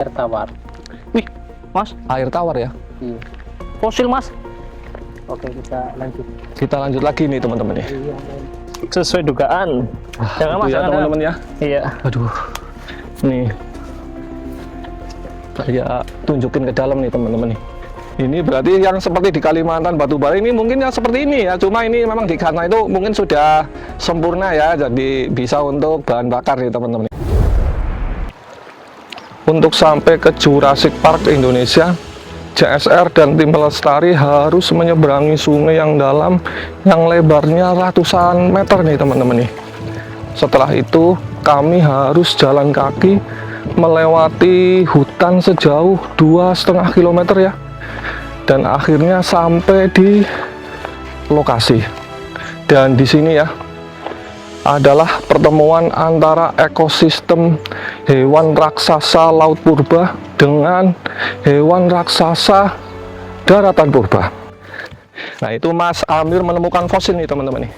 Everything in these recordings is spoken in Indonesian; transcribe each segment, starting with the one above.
Air tawar. Wih, Mas, air tawar ya? Iya. Fosil, Mas. Oke, kita lanjut. Kita lanjut lagi nih teman-teman ya. Iya, Sesuai dugaan. Jangan Itu Mas, ya jangan teman-teman ya. Iya. Aduh, nih saya tunjukin ke dalam nih teman-teman nih. Ini berarti yang seperti di Kalimantan Batubara ini mungkin ya seperti ini ya. Cuma ini memang di karena itu mungkin sudah sempurna ya, jadi bisa untuk bahan bakar nih teman-teman. Untuk sampai ke Jurassic Park Indonesia, CSR dan tim pelestari harus menyeberangi sungai yang dalam, yang lebarnya ratusan meter nih teman-teman nih. Setelah itu kami harus jalan kaki melewati hutan sejauh 2,5 km ya, dan akhirnya sampai di lokasi. Dan di sini ya adalah pertemuan antara ekosistem hewan raksasa laut purba dengan hewan raksasa daratan purba. Nah, itu Mas Amir menemukan fosil nih teman-teman nih.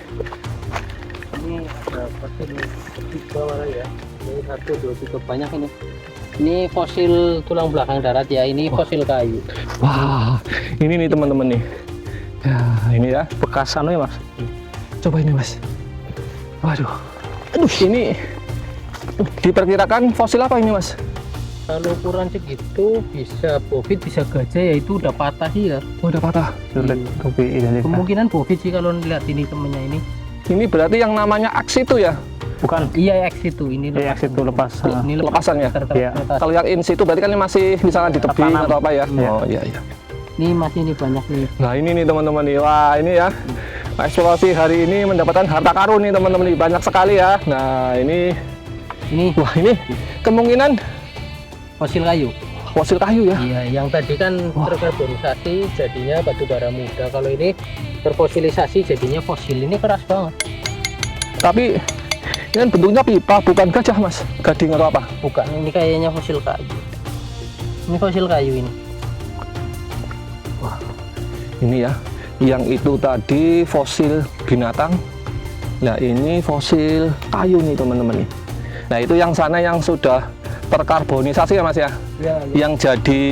ini ada fosil di bawah ya. Ini 1, 2, 3 banyak ini. Ini fosil tulang belakang darat ya. Ini fosil kayu. Wah, ini nih teman-teman nih. Ya, ini ya. Bekas anu ya Mas. Coba ini Mas. Waduh. Aduh, ini diperkirakan fosil apa ini Mas? Kalau ukuran segitu bisa bovit, bisa gajah, ya itu udah patah sih ya. Oh, udah patah. Sulit untuk diidentifikasi. Kemungkinan bovit sih kalau lihat ini temennya ini. Ini berarti yang namanya aks itu ya? Bukan. Iya, X itu. Ini Iya, lepas. itu lepas. Ini Lepasan ya? Iya. Kalau yang in situ berarti kan ini masih misalnya di tebing Tertanam. atau apa ya? Iya. Oh, iya iya. Ini masih ini banyak nih. Nah, ini nih teman-teman nih. Wah, ini ya. Eksplorasi hari ini mendapatkan harta karun nih teman-teman nih. Banyak sekali ya. Nah, ini wah, ini kemungkinan Fosil kayu. fosil kayu ya. Iya, yang tadi kan terkarbonisasi jadinya batu bara muda. Kalau ini terfosilisasi jadinya fosil. Ini keras banget. Tapi ini kan bentuknya pipa, bukan gajah Mas. Gading atau apa? Bukan, ini kayaknya fosil kayu. Ini fosil kayu ini. Ini ya. Yang itu tadi fosil binatang. Nah, ini fosil kayu nih teman-teman nih. Nah, itu yang sana yang sudah terkarbonisasi ya Mas ya. Ya, Yang jadi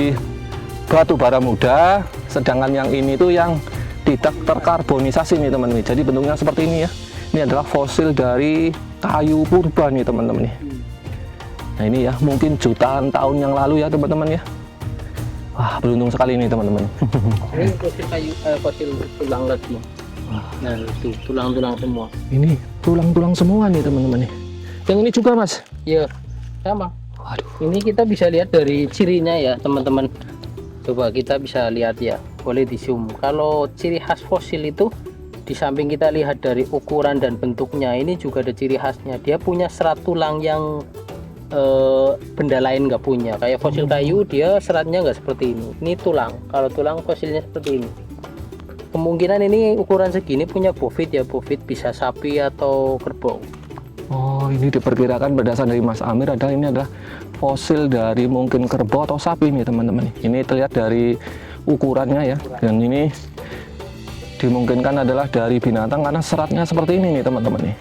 batu bara muda, sedangkan yang ini tuh yang tidak terkarbonisasi nih teman-teman. Jadi bentuknya seperti ini ya. Ini adalah fosil dari kayu purba nih teman-teman nih. Nah, ini ya mungkin jutaan tahun yang lalu ya teman-teman ya. Wah, beruntung sekali nih teman-teman. ini fosil kayu, fosil tulang lagi. Nah, itu tulang-tulang semua. Ini tulang-tulang semua nih teman-teman nih. Yang ini juga Mas. Iya, sama. Waduh. Ini kita bisa lihat dari cirinya ya, teman-teman. Coba kita bisa lihat ya, boleh di zoom. Kalau ciri khas fosil itu di samping kita lihat dari ukuran dan bentuknya, ini juga ada ciri khasnya. Dia punya serat tulang yang benda lain nggak punya. Kayak fosil kayu, dia seratnya nggak seperti ini. Ini tulang. Kalau tulang fosilnya seperti ini. Kemungkinan ini ukuran segini punya bovit ya, bovit bisa sapi atau kerbau. Oh, ini diperkirakan berdasarkan dari Mas Amir adalah ini adalah fosil dari mungkin kerbau atau sapi nih teman-teman. Ini terlihat dari ukurannya ya. Dan ini dimungkinkan adalah dari binatang karena seratnya seperti ini nih teman-teman nih.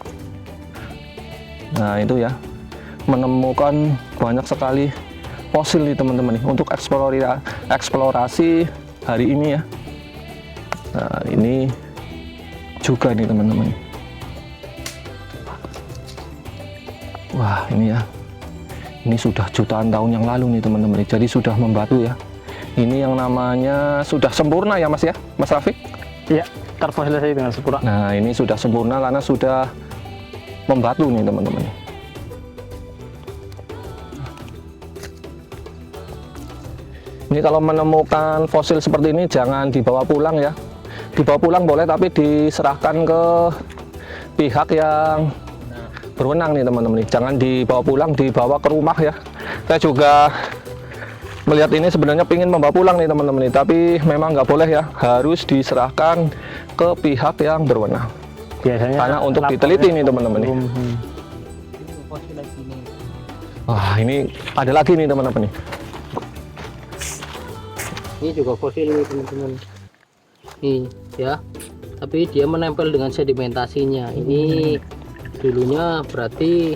Nah, itu ya. Menemukan banyak sekali fosil nih teman-teman nih untuk eksplorasi hari ini ya. Nah, ini juga nih teman-teman. Wah, ini ya. Ini sudah jutaan tahun yang lalu nih teman-teman. Jadi sudah membatu ya. Ini yang namanya sudah sempurna ya Mas ya, Mas Rafiq? Iya, terfosilisasi dengan sempurna. Nah, ini sudah sempurna karena sudah membatu nih teman-teman. Ini kalau menemukan fosil seperti ini jangan dibawa pulang ya. Dibawa pulang boleh tapi diserahkan ke pihak yang berwenang nih teman-teman. Jangan dibawa pulang, dibawa ke rumah ya. Saya juga melihat ini sebenarnya ingin membawa pulang nih teman-teman, tapi memang nggak boleh ya. Harus diserahkan ke pihak yang berwenang. Biasanya Karena untuk diteliti nih teman-teman nih. Fosil lagi nih. Wah, ini ada lagi nih teman-teman nih. Ini juga fosil nih teman-teman. Nih ya, tapi dia menempel dengan sedimentasinya. Ini dulunya berarti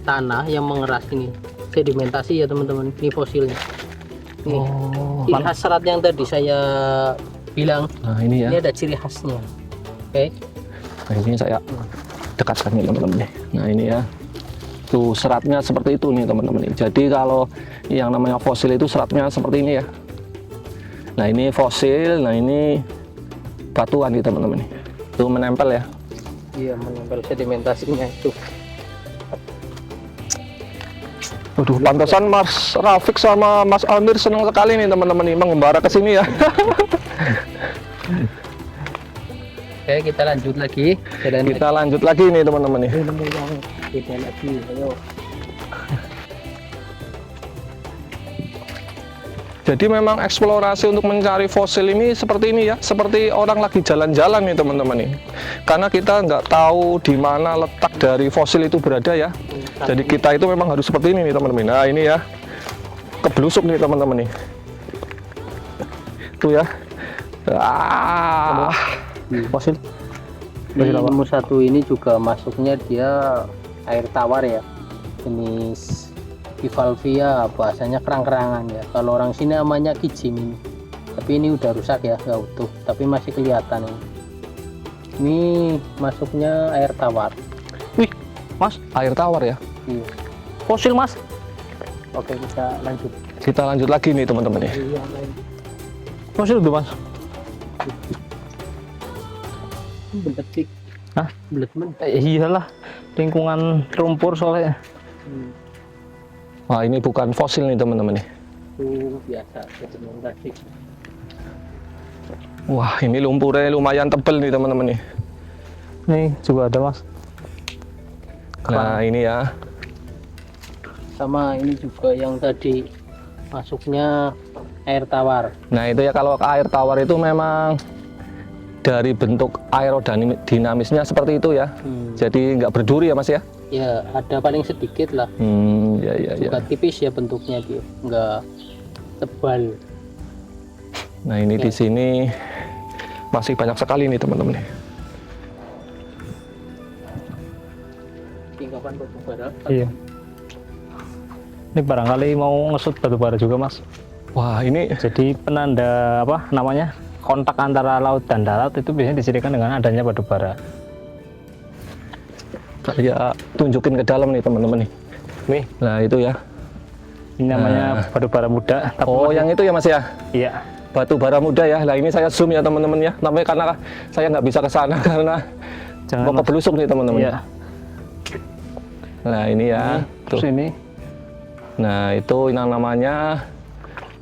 tanah yang mengeras ini. sedimentasi ya teman-teman. Ini fosilnya. Nih, Oh, ciri khas serat yang tadi saya bilang. Nah ini ya. Ini ada ciri khasnya. Oke. Nah, ini saya dekatkan nih teman-teman nih. Nah ini ya. Tuh seratnya seperti itu nih teman-teman. Jadi kalau yang namanya fosil itu seratnya seperti ini ya. Nah ini fosil, nah ini batuan nih teman-teman. Itu menempel ya. Iya, menempel sedimentasinya itu. Waduh, pantesan Mas Rafiq sama Mas Amir senang sekali nih teman-teman nih mengembara ke sini ya. Oke, kita lanjut lagi. Kita lanjut lagi nih teman-teman nih. nemu yang beda lagi. Ayo. Jadi memang eksplorasi untuk mencari fosil ini seperti ini ya, seperti orang lagi jalan-jalan nih teman-teman nih. Karena kita nggak tahu di mana letak dari fosil itu berada ya. Jadi kita itu memang harus seperti ini nih teman-teman. Nah ini ya, kebelusuk nih teman-teman nih. Tuh ya. fosil. Di nemu satu ini juga masuknya dia air tawar ya. Jenis bivalvia, bahasanya kerang-kerangan ya. Kalau orang sini namanya kijim ini. Tapi ini udah rusak ya, nggak utuh. Tapi masih kelihatan ini. Ini masuknya air tawar. Wih, Mas, Air tawar ya. Iya. fosil Mas. Oke, kita lanjut. Kita lanjut lagi nih teman-teman nih. Iya, Fosil itu Mas. belet sih. Hah? Belet men. Iyalah, lingkungan lumpur soalnya. Wah ini bukan fosil nih teman-teman nih. Itu biasa sedimentasi. Wah ini lumpurnya lumayan tebel nih teman-teman nih. Ini juga ada Mas. Nah ini ya. Sama ini juga yang tadi masuknya air tawar. Nah itu ya, kalau air tawar itu memang dari bentuk aerodinamisnya seperti itu ya. Jadi nggak berduri ya Mas ya. Ya ada paling sedikit lah. Ya ya ya. Juga tipis ya bentuknya dia, nggak tebal. Nah ini di sini masih banyak sekali nih teman-teman nih. Tingkapan batu bara. Iya. Ini barangkali mau ngesut batu bara juga Mas. Wah ini Jadi penanda apa namanya, kontak antara laut dan darat itu biasanya disirikan dengan adanya batu bara. saya tunjukin ke dalam nih teman-teman nih. Nih, Nah itu ya. ini namanya batu bara muda. Tapi Oh yang itu ya Mas ya. iya. Batu bara muda ya. Nah ini saya zoom ya teman-teman ya. Namanya karena saya nggak bisa ke sana karena Jangan mau kebelusuk nih teman-teman. Iya. Nah ini ya. Terus ini Nah itu yang namanya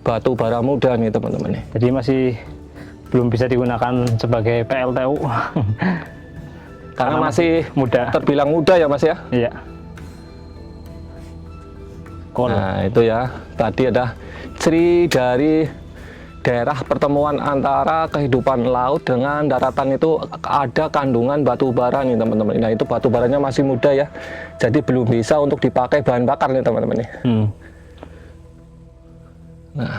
batu bara muda nih teman-teman nih. jadi masih belum bisa digunakan sebagai PLTU. Karena masih muda. terbilang muda ya Mas ya. Iya. Kol. Nah itu ya, tadi ada ciri dari daerah pertemuan antara kehidupan laut dengan daratan, itu ada kandungan batu bara nih teman-teman. Nah itu batu baranya masih muda ya, jadi belum bisa untuk dipakai bahan bakar nih teman-teman nih. Nah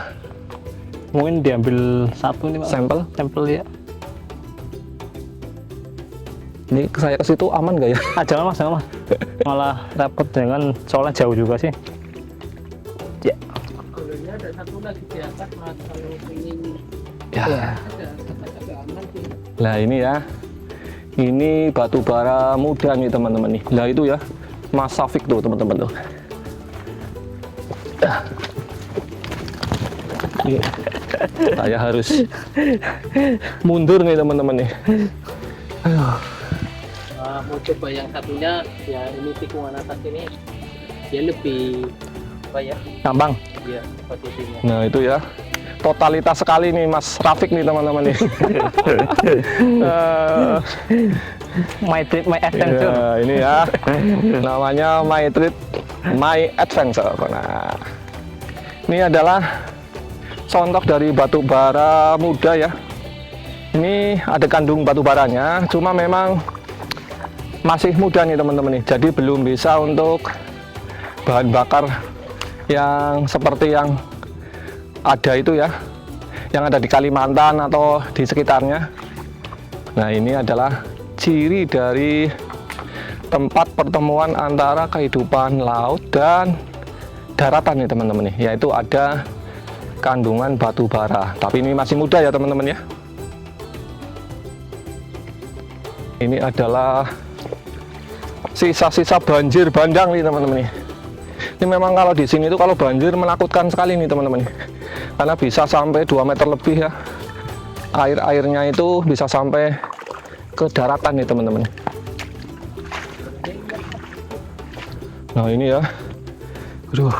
Mungkin diambil satu nih Mas. Sampel ya. ini saya ke situ aman gak ya? Jangan Mas. Malah repot dengan soalnya jauh juga sih. Ya. Kalau ini ada satu lagi di atas, Mas. Kalau ingin Ya. agak aman sih. Nah ini ya, ini batu bara muda nih teman-teman nih. Nah itu ya, Mas Safik tuh teman-teman tuh. Ini, saya harus mundur nih teman-teman nih. Mau coba yang satunya ya, ini tikungan atas ini dia lebih apa ya? Gampang. Iya, posisinya. Nah itu ya, totalitas sekali nih Mas Rafiq nih teman-teman nih. My trip, my adventure. Ya, ini ya, namanya My Trip, My Adventure. Nah, ini adalah contoh dari batu bara muda ya. Ini ada kandung batu baranya, cuma memang masih muda nih teman-teman nih. Jadi belum bisa untuk bahan bakar yang seperti yang ada itu ya, yang ada di Kalimantan atau di sekitarnya. Nah ini adalah ciri dari tempat pertemuan antara kehidupan laut dan daratan nih teman-teman nih, yaitu ada kandungan batu bara. Tapi ini masih muda ya teman-teman ya. Ini adalah sisa-sisa banjir bandang nih teman-teman nih. Ini memang kalau di sini tuh kalau banjir menakutkan sekali nih teman-teman nih. Karena bisa sampai 2 meter lebih ya. Air-airnya itu bisa sampai ke daratan nih teman-teman. Nah ini ya. Aduh.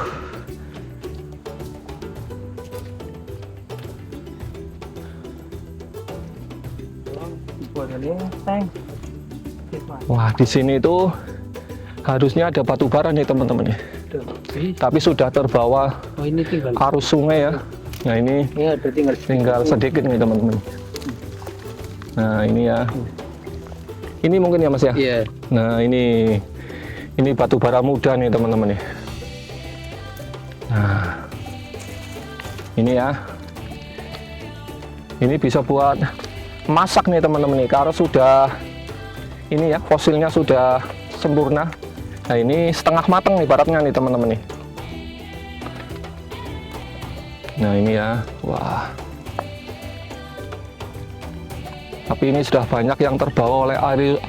Wah, di sini itu harusnya ada batu bara nih teman-teman nih. Tapi sudah terbawa Oh, ini tinggal. arus sungai ya. Nah ini Ini ada tinggal sedikit nih teman-teman. Nah ini ya. Ini mungkin ya Mas ya. Iya. Nah ini batu bara muda nih teman-teman nih. Nah ini ya. Ini bisa buat masak nih teman-teman nih. Karena sudah ini ya fosilnya sudah sempurna. Nah ini setengah matang nih baratnya nih teman-teman nih. Nah ini ya, wah. Tapi ini sudah banyak yang terbawa oleh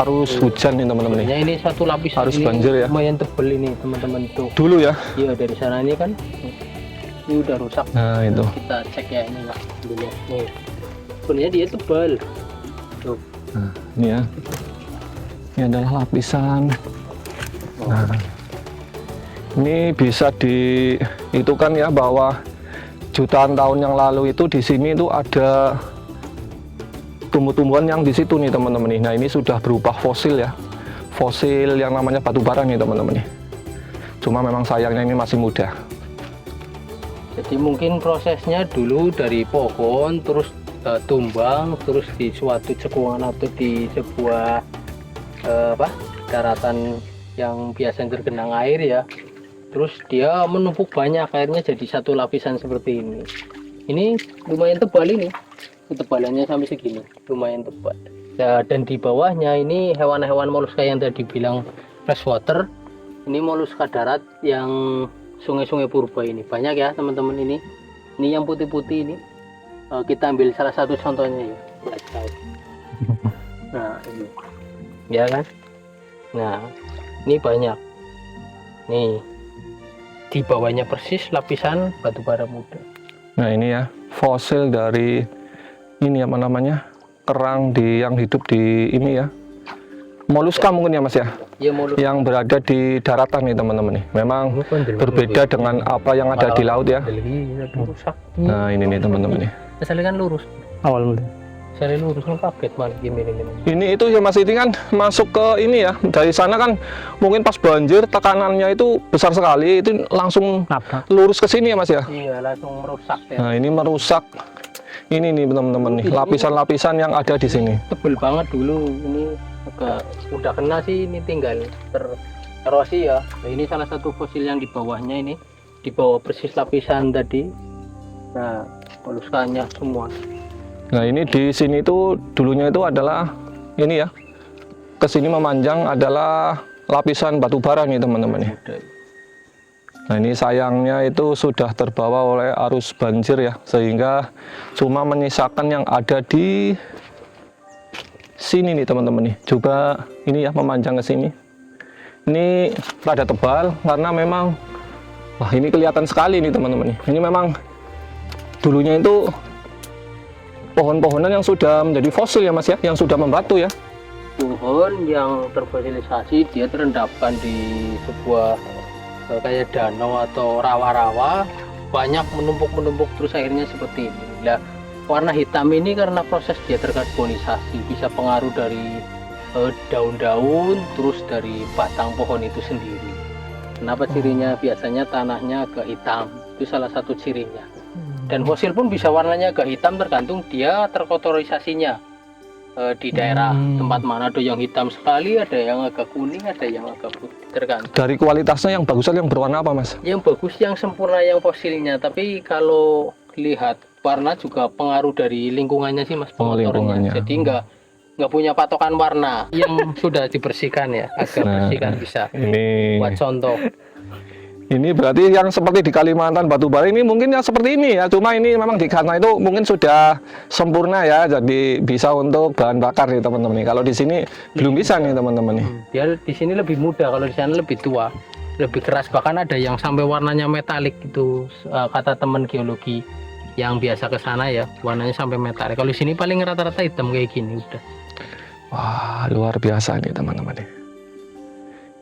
arus hujan nih teman-teman nih. Ya, ini satu lapis Arus ini banjir ya. lumayan tebel ini teman-teman tuh. Dulu ya. Iya, dari sana ini kan ini udah rusak. Nah itu. Kita cek ya ini lah dulu. Nih. Sebenarnya dia tebal. Tuh. Nah, ini ya. Ini adalah lapisan. Nah, ini bisa itu kan ya bahwa jutaan tahun yang lalu itu di sini itu ada tumbuh-tumbuhan yang di situ nih teman-teman nih. Nah ini sudah berubah fosil ya, fosil yang namanya batu bara nih teman-teman nih. Cuma memang sayangnya ini masih muda. Jadi mungkin prosesnya dulu dari pohon terus tumbang terus di suatu cekungan atau di sebuah daratan yang biasa tergenang air ya. Terus dia menumpuk banyak airnya jadi satu lapisan seperti ini. Ini lumayan tebal ini. Ketebalannya sampai segini, lumayan tebal. Ya, dan di bawahnya ini hewan-hewan moluska yang tadi bilang freshwater. Ini moluska darat yang sungai-sungai purba ini. Banyak ya teman-teman ini. Ini yang putih-putih ini. Kita ambil salah satu contohnya ya. Nah, ini. Ya kan? Nah, ini banyak. Nih. Di bawahnya persis lapisan batu bara muda. Nah ini ya fosil dari ini apa namanya kerang yang hidup di ini ya moluska mungkin ya Mas ya. Ya, moluska. Yang berada di daratan nih teman-teman nih. Memang berbeda dengan apa yang ada di laut ya. Nah ini nih teman-teman nih. Saya kan lurus. Awal mulai. Saya lurus kan kaget malah gini. Ini itu ya Mas ini kan masuk ke ini ya. Dari sana kan mungkin pas banjir tekanannya itu besar sekali itu langsung lurus ke sini ya Mas ya. Iya, langsung merusak ya. Nah, ini merusak. Ini nih teman-teman nih, lapisan-lapisan yang ada di sini. Tebel banget dulu. Ini agak udah kena sih, ini tinggal tererosi ya. Nah, ini salah satu fosil yang di bawahnya ini. Di bawah persis lapisan tadi. Nah, moluskanya semua. Nah ini di sini itu dulunya itu adalah ini ya, kesini memanjang adalah lapisan batu bara nih teman-teman nih. Nah ini sayangnya itu sudah terbawa oleh arus banjir ya, sehingga cuma menyisakan yang ada di sini nih teman-teman nih. Coba ini ya memanjang ke sini. Ini rada tebal karena memang wah ini kelihatan sekali nih teman-teman nih. Ini memang dulunya itu pohon-pohonan yang sudah menjadi fosil ya Mas ya, yang sudah membatu ya. Pohon yang terfosilisasi dia terendapkan di sebuah kayak danau atau rawa-rawa, banyak menumpuk terus akhirnya seperti ini. Nah, warna hitam ini karena proses dia terkarbonisasi, bisa pengaruh dari daun-daun terus dari batang pohon itu sendiri. Kenapa cirinya? Biasanya tanahnya agak hitam, itu salah satu cirinya. Dan fosil pun bisa warnanya agak hitam tergantung dia terkotorisasinya. Di daerah tempat mana ada yang hitam sekali, ada yang agak kuning, ada yang agak putih, tergantung. Dari kualitasnya yang bagusan yang berwarna apa Mas? Yang bagus yang sempurna yang fosilnya, tapi kalau lihat warna juga pengaruh dari lingkungannya sih Mas, pengotorannya. Jadi nggak punya patokan warna yang sudah dibersihkan ya, agak bersihkan bisa. Ini buat contoh. Ini berarti yang seperti di Kalimantan Batubara ini mungkin yang seperti ini ya, cuma ini memang di sana itu mungkin sudah sempurna ya, jadi bisa untuk bahan bakar nih teman-teman nih. Kalau di sini belum bisa nih teman-teman nih. Dia di sini lebih muda, kalau di sana lebih tua, lebih keras, bahkan ada yang sampai warnanya metalik gitu, kata teman geologi yang biasa ke sana ya, warnanya sampai metalik. Kalau di sini paling rata-rata hitam kayak gini udah. Wah, luar biasa nih teman-teman nih.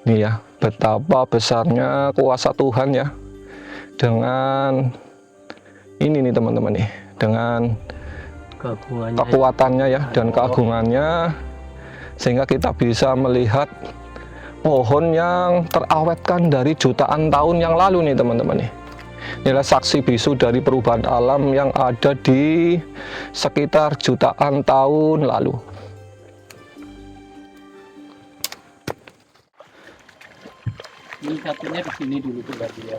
Ini ya, betapa besarnya kuasa Tuhan ya. Dengan ini nih teman-teman nih, dengan kekuatannya ya dan keagungannya, sehingga kita bisa melihat pohon yang terawetkan dari jutaan tahun yang lalu nih teman-teman nih. Inilah saksi bisu dari perubahan alam yang ada di sekitar jutaan tahun lalu. Ini satunya di sini dulu tuh berarti ya.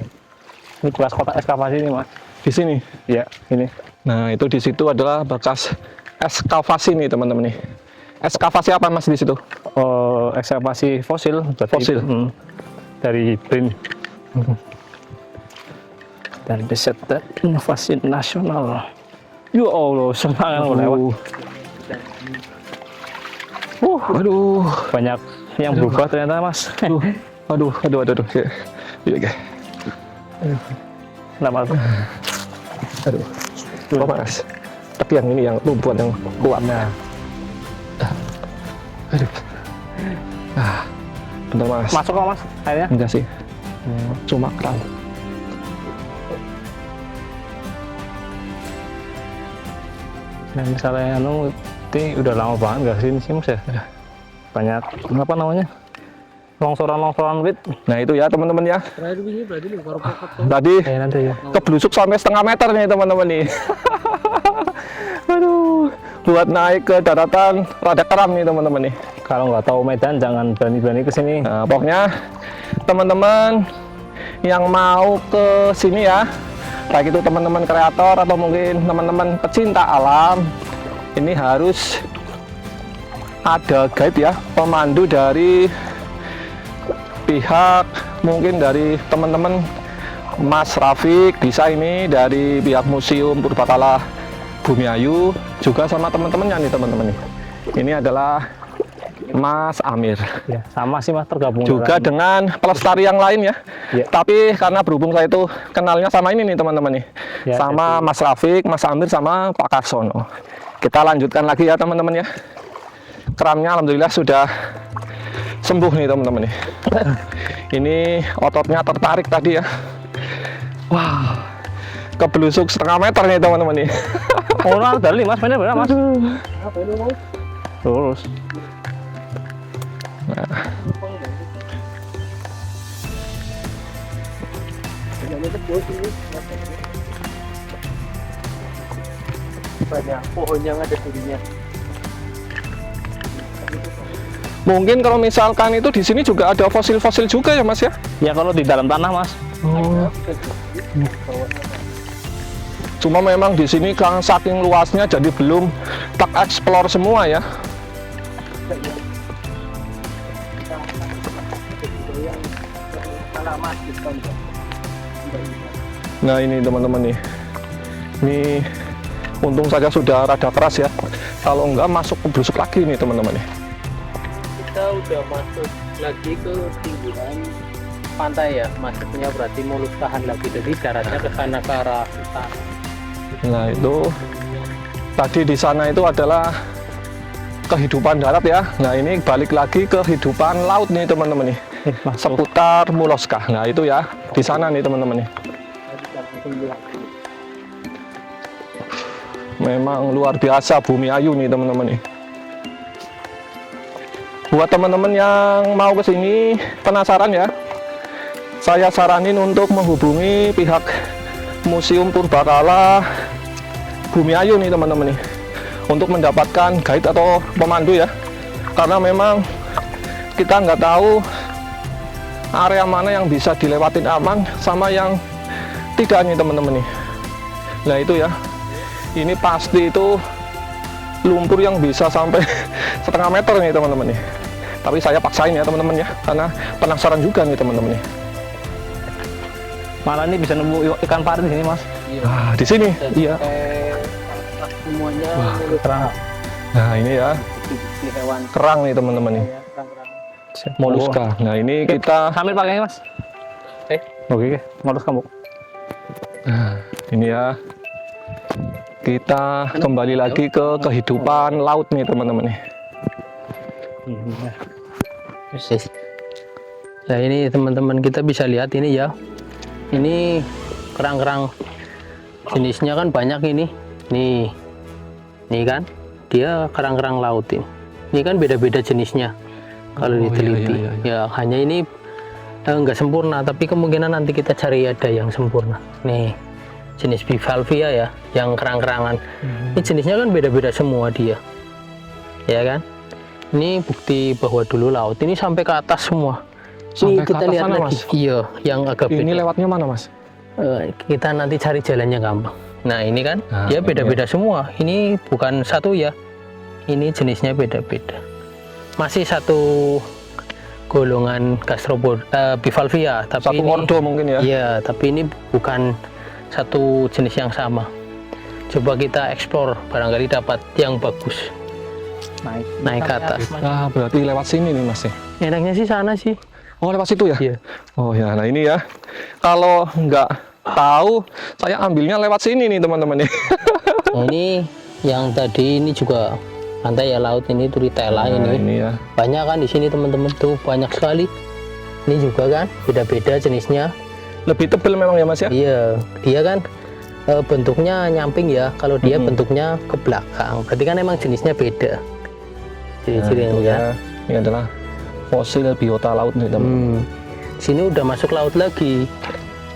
Ini bekas kotak ekskavasi ini mas. Di sini. Ya ini. Nah, itu di situ adalah bekas ekskavasi nih teman-teman nih. Ekskavasi apa mas di situ? Ekskavasi fosil. Berarti, Fosil. Dari BRIN. Dari Desa Inovasi Nasional. Ya Allah, semangat lewat. Aduh. Banyak yang berubah ternyata mas. Aduh. Iya, guys. Kenapa tuh? Aduh. Oh, mas. Tapi yang ini yang tumpuan yang kuat. Nah, Aduh. Bentar mas. masuk kok mas airnya? Enggak sih. Cuma keran. Nah misalnya ini udah lama banget nggak sih mas ya? Banyak apa namanya? Longsoran wit. Nah itu ya teman-teman ya. Terakhir ini berarti nih baru pokok Tadi Nanti ya. kebelusuk sampai setengah meter nih teman-teman nih. Aduh. Buat naik ke daratan rada keram nih teman-teman nih. Kalau nggak tahu medan jangan berani-berani ke sini. Nah pokoknya teman-teman yang mau ke sini ya, baik itu teman-teman kreator atau mungkin teman-teman pecinta alam, ini harus ada guide ya, pemandu dari pihak mungkin dari teman-teman Mas Rafiq, bisa ini dari pihak Museum Purbakala Bumi Ayu, juga sama teman-temannya nih teman-teman nih. Ini adalah Mas Amir. Ya, sama sih mas, tergabung Juga dengan pelestari yang lain ya. Ya. Tapi karena berhubung saya itu kenalnya sama ini nih teman-teman nih. Ya, sama Mas Rafiq, Mas Amir sama Pak Karsono. Kita lanjutkan lagi ya teman-teman ya. Keramnya alhamdulillah sudah sembuh nih teman-teman nih. Ini ototnya tertarik tadi ya. Wah. Kebelusuk setengah meter nih teman-teman nih. Oh, nah, dari mas, bener mas. Lurus. banyak pohon yang ada durinya. Mungkin kalau misalkan itu di sini juga ada fosil-fosil juga ya Mas ya? Ya kalau di dalam tanah mas. Oh. Cuma memang di sini kan saking luasnya jadi belum tereksplor semua ya. Nah ini teman-teman nih, ini untung saja sudah rada keras ya. Kalau enggak masuk ke busuk lagi nih teman-teman nih. Kita udah masuk lagi ke timbulan pantai ya, masuknya berarti mau tahan lagi, jadi daratnya ke sana ke arah utara. Nah itu tadi di sana itu adalah kehidupan darat ya. Nah ini balik lagi ke kehidupan laut nih teman-teman nih, seputar Moloska. Nah itu ya di sana nih teman-teman nih. Memang luar biasa Bumi Ayu nih teman-teman nih. Buat teman-teman yang mau ke sini penasaran ya, saya saranin untuk menghubungi pihak Museum Purbakala Bumi Ayu nih teman-teman nih, untuk mendapatkan guide atau pemandu ya, karena memang kita nggak tahu area mana yang bisa dilewatin aman sama yang tidak nih teman-teman nih. Nah itu ya, ini pasti itu lumpur yang bisa sampai setengah meter nih teman-teman nih. Tapi saya paksain ya teman-teman ya, karena penasaran juga nih teman-teman nih. Malah ini bisa nemu ikan pari di sini, Mas. Ah, di sini. Iya. Semuanya Kerang. Nah, ini ya. bukti hewan Kerang nih teman-teman nih. ya, kerang-kerang. Moluska. Nah, ini kita Sambil pakai, Mas. Oke, Moluska, Bu. Nah, ini ya. Kita kembali lagi ke kehidupan laut nih teman-teman nih. Yes. Nah ini teman-teman kita bisa lihat ini ya. Ini kerang-kerang jenisnya kan banyak ini. Nih kan dia kerang-kerang laut ini. Ini kan beda-beda jenisnya kalau diteliti. Iya. Ya hanya ini nggak sempurna, tapi kemungkinan nanti kita cari ada yang sempurna. Nih jenis bivalvia ya, yang kerang-kerangan. Ini jenisnya kan beda-beda semua dia, ya kan? Ini bukti bahwa dulu laut ini sampai ke atas semua. Sampai Ini ke kita atas lihat sana, lagi. Mas? Iya, yang agak beda. Ini lewatnya mana, Mas? Kita nanti cari jalannya gampang. Nah ini kan Nah, dia ini beda-beda semua. Ini bukan satu ya. Ini jenisnya beda-beda. Masih satu golongan bivalvia, tapi Satu ini, ordo mungkin ya? Iya, tapi ini bukan satu jenis yang sama. Coba kita explore, barangkali dapat yang bagus. Naik ke atas. Nah, berarti lewat sini nih Mas. Enaknya sih sana sih. Oh, lewat situ ya? Iya. Oh ya, nah ini ya. Kalau nggak tahu, saya ambilnya lewat sini nih teman-teman nih. Nah, ini yang tadi ini juga pantai ya, laut ini Turitella Nah, ini. ini ya. Banyak kan di sini teman-teman tuh, banyak sekali. Ini juga kan beda-beda jenisnya. Lebih tebal memang ya Mas ya? Iya, dia kan bentuknya nyamping ya. Kalau dia bentuknya ke belakang, berarti kan emang jenisnya beda. Ciri-cirinya itu ya. Ini adalah fosil biota laut nih teman. Sini udah masuk laut lagi.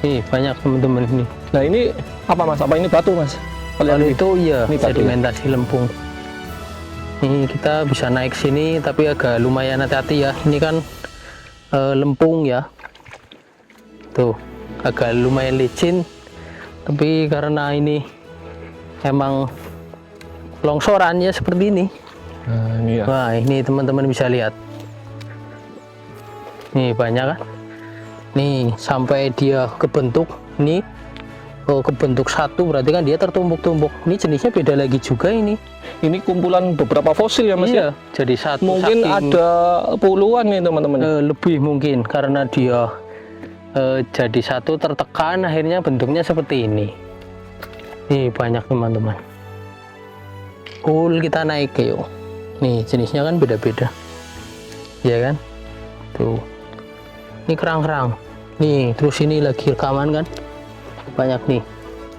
Nih banyak teman-teman ini. Nah ini apa Mas? Apa ini batu Mas? Kalau itu ya Ini batu ya? sedimentasi lempung. Nih kita bisa naik sini, tapi agak lumayan hati-hati ya. Ini kan lempung ya. Tuh agak lumayan licin. Tapi karena ini emang longsorannya seperti ini. Nah ini ya. Wah ini teman-teman bisa lihat. Nih banyak kan. Nih sampai dia kebentuk. Nih kebentuk satu, berarti kan dia tertumbuk-tumbuk. Ini jenisnya beda lagi juga ini. Ini kumpulan beberapa fosil ya Mas ya? Jadi satu Mungkin ada puluhan nih teman-teman. lebih mungkin karena dia jadi satu tertekan, akhirnya bentuknya seperti ini. Nih banyak teman-teman. Kita naik yuk. Nih jenisnya kan beda-beda, ya kan? Tuh, ini kerang-kerang. Nih terus ini lagi rekaman kan? Banyak nih.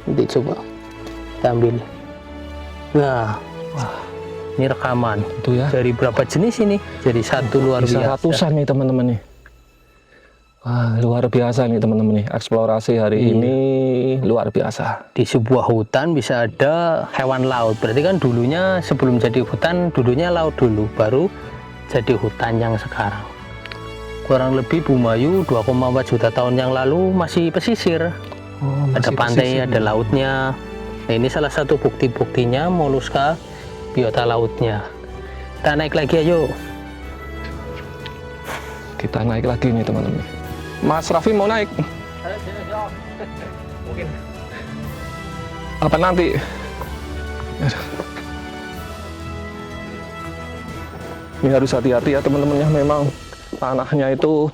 Nanti coba kita ambil. Nah, wah, ini rekaman. Itu ya. Dari berapa jenis ini? Jadi satu luar Bisa biasa. ratusan nih teman-teman nih. Wah, luar biasa nih teman-teman nih. Eksplorasi hari ini luar biasa. Di sebuah hutan bisa ada hewan laut. Berarti kan dulunya sebelum jadi hutan, dulunya laut dulu, baru jadi hutan yang sekarang. Kurang lebih Bumayu 2,4 juta tahun yang lalu masih pesisir. Oh, Ada pantai, ada lautnya. Nah, ini salah satu bukti-buktinya moluska biota lautnya. Kita naik lagi ayo. Kita naik lagi nih teman-teman. Mas Raffi mau naik? Mungkin. Apa nanti? Aduh. Ini harus hati-hati ya teman-teman ya. Memang tanahnya itu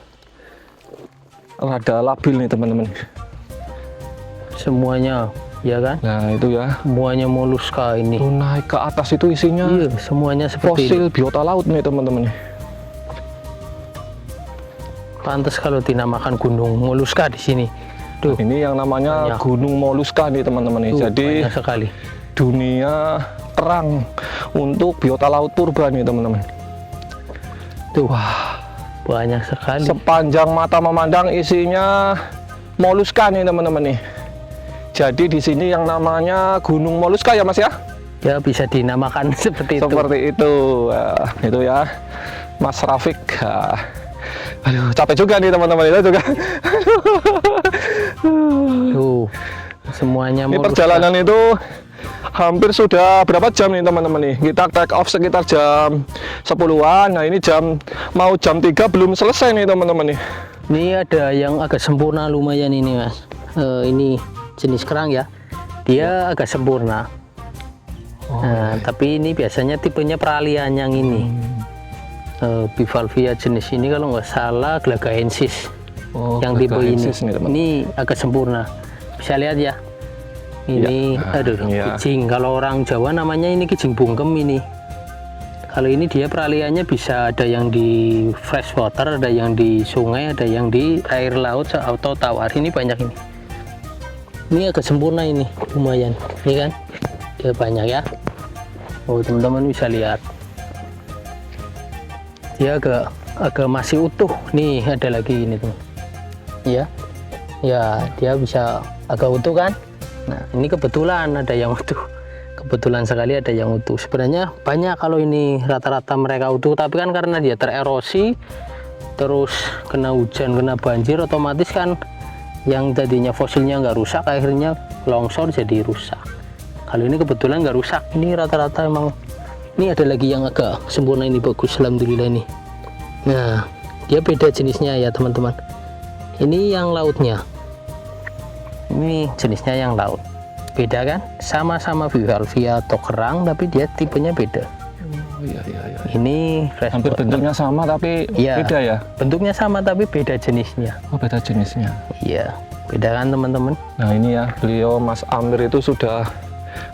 rada labil nih teman-teman. Semuanya, ya kan? Nah itu ya. Semuanya moluska ini. Tuh naik ke atas itu isinya Iya, semuanya seperti ini. fosil biota laut nih teman-teman. Pantas kalau dinamakan gunung moluska di sini. Tuh, Ini yang namanya banyak. Gunung Moluska nih teman-teman. tuh, Jadi banyak sekali. dunia terang untuk biota laut purba nih teman-teman. Tuh, banyak sekali. Sepanjang mata memandang isinya moluska nih teman-teman nih. Jadi di sini yang namanya Gunung Moluska ya Mas ya? Ya bisa dinamakan seperti itu. Seperti itu. Nah, itu ya Mas Rafiq. Aduh, capek juga nih teman-teman itu juga. Tuh, semuanya Ini moluska. perjalanan itu hampir sudah berapa jam nih teman-teman nih? Kita take off sekitar jam 10-an. Nah, ini mau jam 3 belum selesai nih teman-teman nih. Ini ada yang agak sempurna lumayan ini Mas. ini jenis kerang ya, dia agak sempurna. Nah, tapi ini biasanya tipenya peralihan yang ini. Bivalvia jenis ini kalau nggak salah Glagaensis. Yang tipe ini. Ini agak sempurna. Bisa lihat ya. Ini kijing. Kalau orang Jawa namanya ini kijing bungkem ini. Kalau ini dia peralihannya bisa ada yang di freshwater, ada yang di sungai, ada yang di air laut atau tawar. Ini banyak ini. Ini agak sempurna ini, lumayan. Ini kan dia banyak ya. Oh, teman-teman bisa lihat. Dia agak masih utuh. Nih ada lagi ini tuh. Ya. Ya, dia bisa agak utuh kan? Nah, ini kebetulan ada yang utuh. Kebetulan sekali ada yang utuh. Sebenarnya banyak kalau ini rata-rata mereka utuh, tapi kan karena dia tererosi, terus kena hujan, kena banjir, otomatis kan yang tadinya fosilnya nggak rusak, akhirnya longsor jadi rusak. Kalau ini kebetulan nggak rusak. Ini rata-rata emang. Ini ada lagi yang agak sempurna, ini bagus, alhamdulillah ini. Nah, dia beda jenisnya ya teman-teman. Ini yang lautnya. Ini jenisnya yang laut. Beda kan? Sama-sama bivalvia atau kerang, tapi dia tipenya beda. Iya. Ini fresh Hampir water. bentuknya sama tapi beda ya? Bentuknya sama tapi beda jenisnya. Oh, beda jenisnya. Iya, beda kan teman-teman? Nah ini ya, beliau Mas Amir itu sudah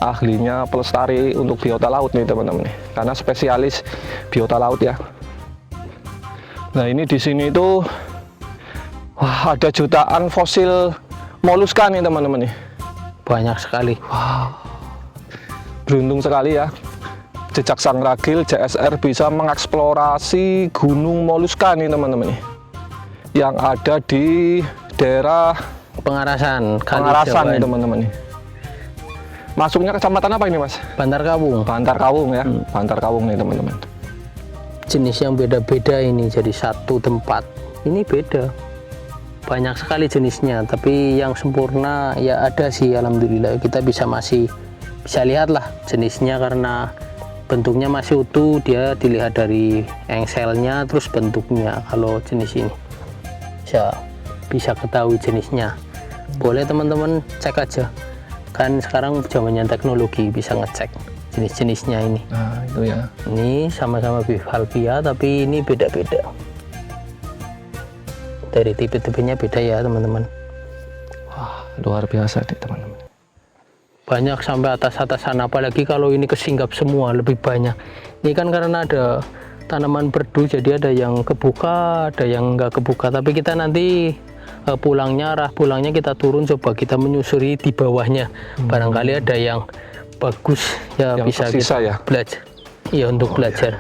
ahlinya pelestari untuk biota laut nih teman-teman nih. Karena spesialis biota laut ya. Nah ini di sini itu wah, ada jutaan fosil moluska nih teman-teman nih. Banyak sekali. Wow. Beruntung sekali ya. Jejak Sang Ragil JSR bisa mengeksplorasi gunung moluska nih teman-teman nih. Yang ada di daerah Pengarasan nih teman-teman nih. Masuknya kecamatan apa ini Mas? Bantar Kawung. Bantar Kawung ya. Bantar Kawung nih teman-teman. Jenis yang beda-beda ini, jadi satu tempat. Ini beda. Banyak sekali jenisnya, tapi yang sempurna ya ada sih, alhamdulillah. Kita masih bisa lihat lah jenisnya karena bentuknya masih utuh, dia dilihat dari engselnya terus bentuknya. Kalau jenis ini bisa ketahui jenisnya. Boleh teman-teman cek aja, kan sekarang zamannya teknologi, bisa ngecek jenis-jenisnya ini. Nah itu ya, ini sama-sama bivalvia tapi ini beda-beda, dari tipe-tipenya beda ya teman-teman. wah luar biasa nih teman-teman. Banyak sampai atas-atasan, apalagi kalau ini kesinggap semua lebih banyak. Ini kan karena ada tanaman berdu, jadi ada yang kebuka, ada yang nggak kebuka. Tapi kita nanti pulangnya kita turun, coba kita menyusuri di bawahnya. Barangkali ada yang bagus ya, yang bisa tersisa kita ya? belajar. Iya, untuk belajar.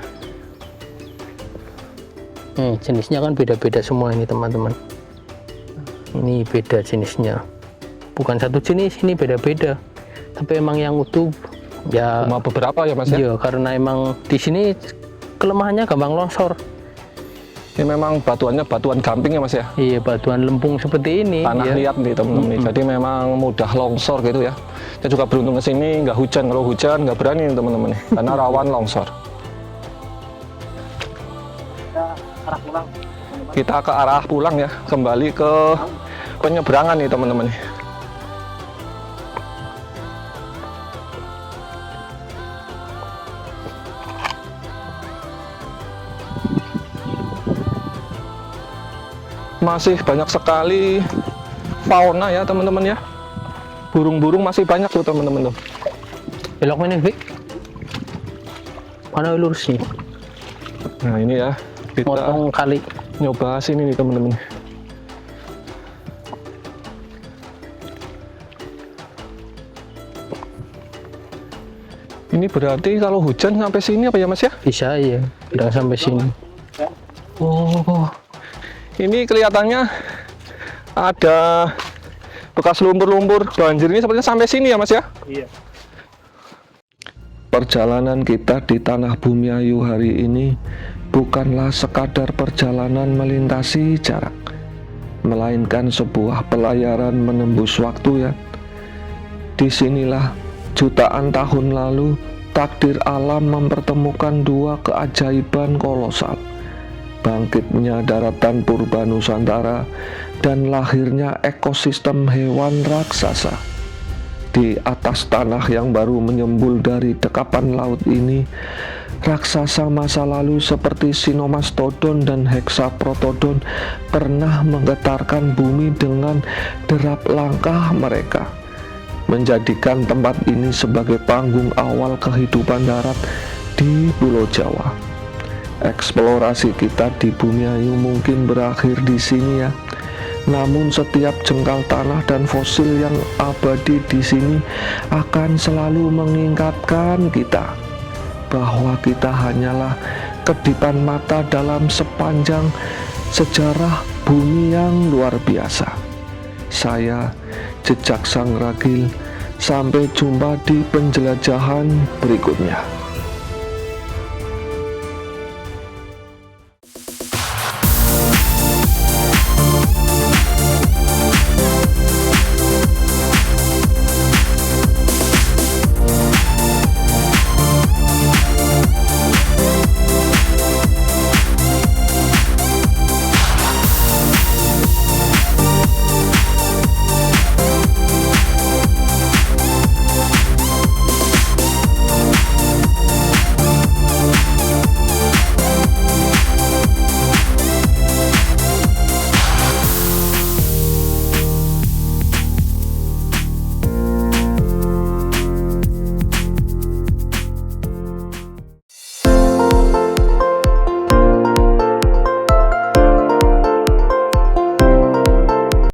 Jenisnya kan beda-beda semua ini teman-teman. Ini beda jenisnya. Bukan satu jenis, ini beda-beda. Tapi emang yang utuh ya cuma beberapa ya Mas ya? Iya, karena emang di sini kelemahannya gampang longsor. Ini memang batuannya batuan gamping ya Mas ya? Iya, batuan lempung seperti ini. Tanah ya. liat nih teman-teman. Jadi memang mudah longsor gitu ya. Saya juga beruntung ke sini nggak hujan. Kalau hujan nggak berani nih teman-teman nih, karena rawan longsor. Kita ke arah pulang ya, kembali ke penyeberangan nih teman-teman nih. Masih banyak sekali fauna ya teman-teman ya. Burung-burung masih banyak tuh teman-teman tuh. Belok mana, Vic? Mana lurusnya? Nah ini ya, kita Motong kali. nyoba sini nih teman-teman. Ini berarti kalau hujan sampai sini apa ya Mas ya? Bisa ya, udah sampai sini. Oh, ini kelihatannya ada bekas lumpur-lumpur banjir ini sepertinya sampai sini ya Mas ya? Iya. Perjalanan kita di Tanah Bumiayu hari ini bukanlah sekadar perjalanan melintasi jarak, melainkan sebuah pelayaran menembus waktu ya. Disinilah jutaan tahun lalu takdir alam mempertemukan dua keajaiban kolosal. Bangkitnya daratan purba Nusantara dan lahirnya ekosistem hewan raksasa. Di atas tanah yang baru menyembul dari dekapan laut ini, raksasa masa lalu seperti Sinomastodon dan Hexaprotodon pernah menggetarkan bumi dengan derap langkah mereka, menjadikan tempat ini sebagai panggung awal kehidupan darat di Pulau Jawa. Eksplorasi kita di Bumi Ayu mungkin berakhir di sini ya. Namun setiap jengkal tanah dan fosil yang abadi di sini akan selalu mengingatkan kita bahwa kita hanyalah kedipan mata dalam sepanjang sejarah bumi yang luar biasa. Saya Jejak Sang Ragil, sampai jumpa di penjelajahan berikutnya.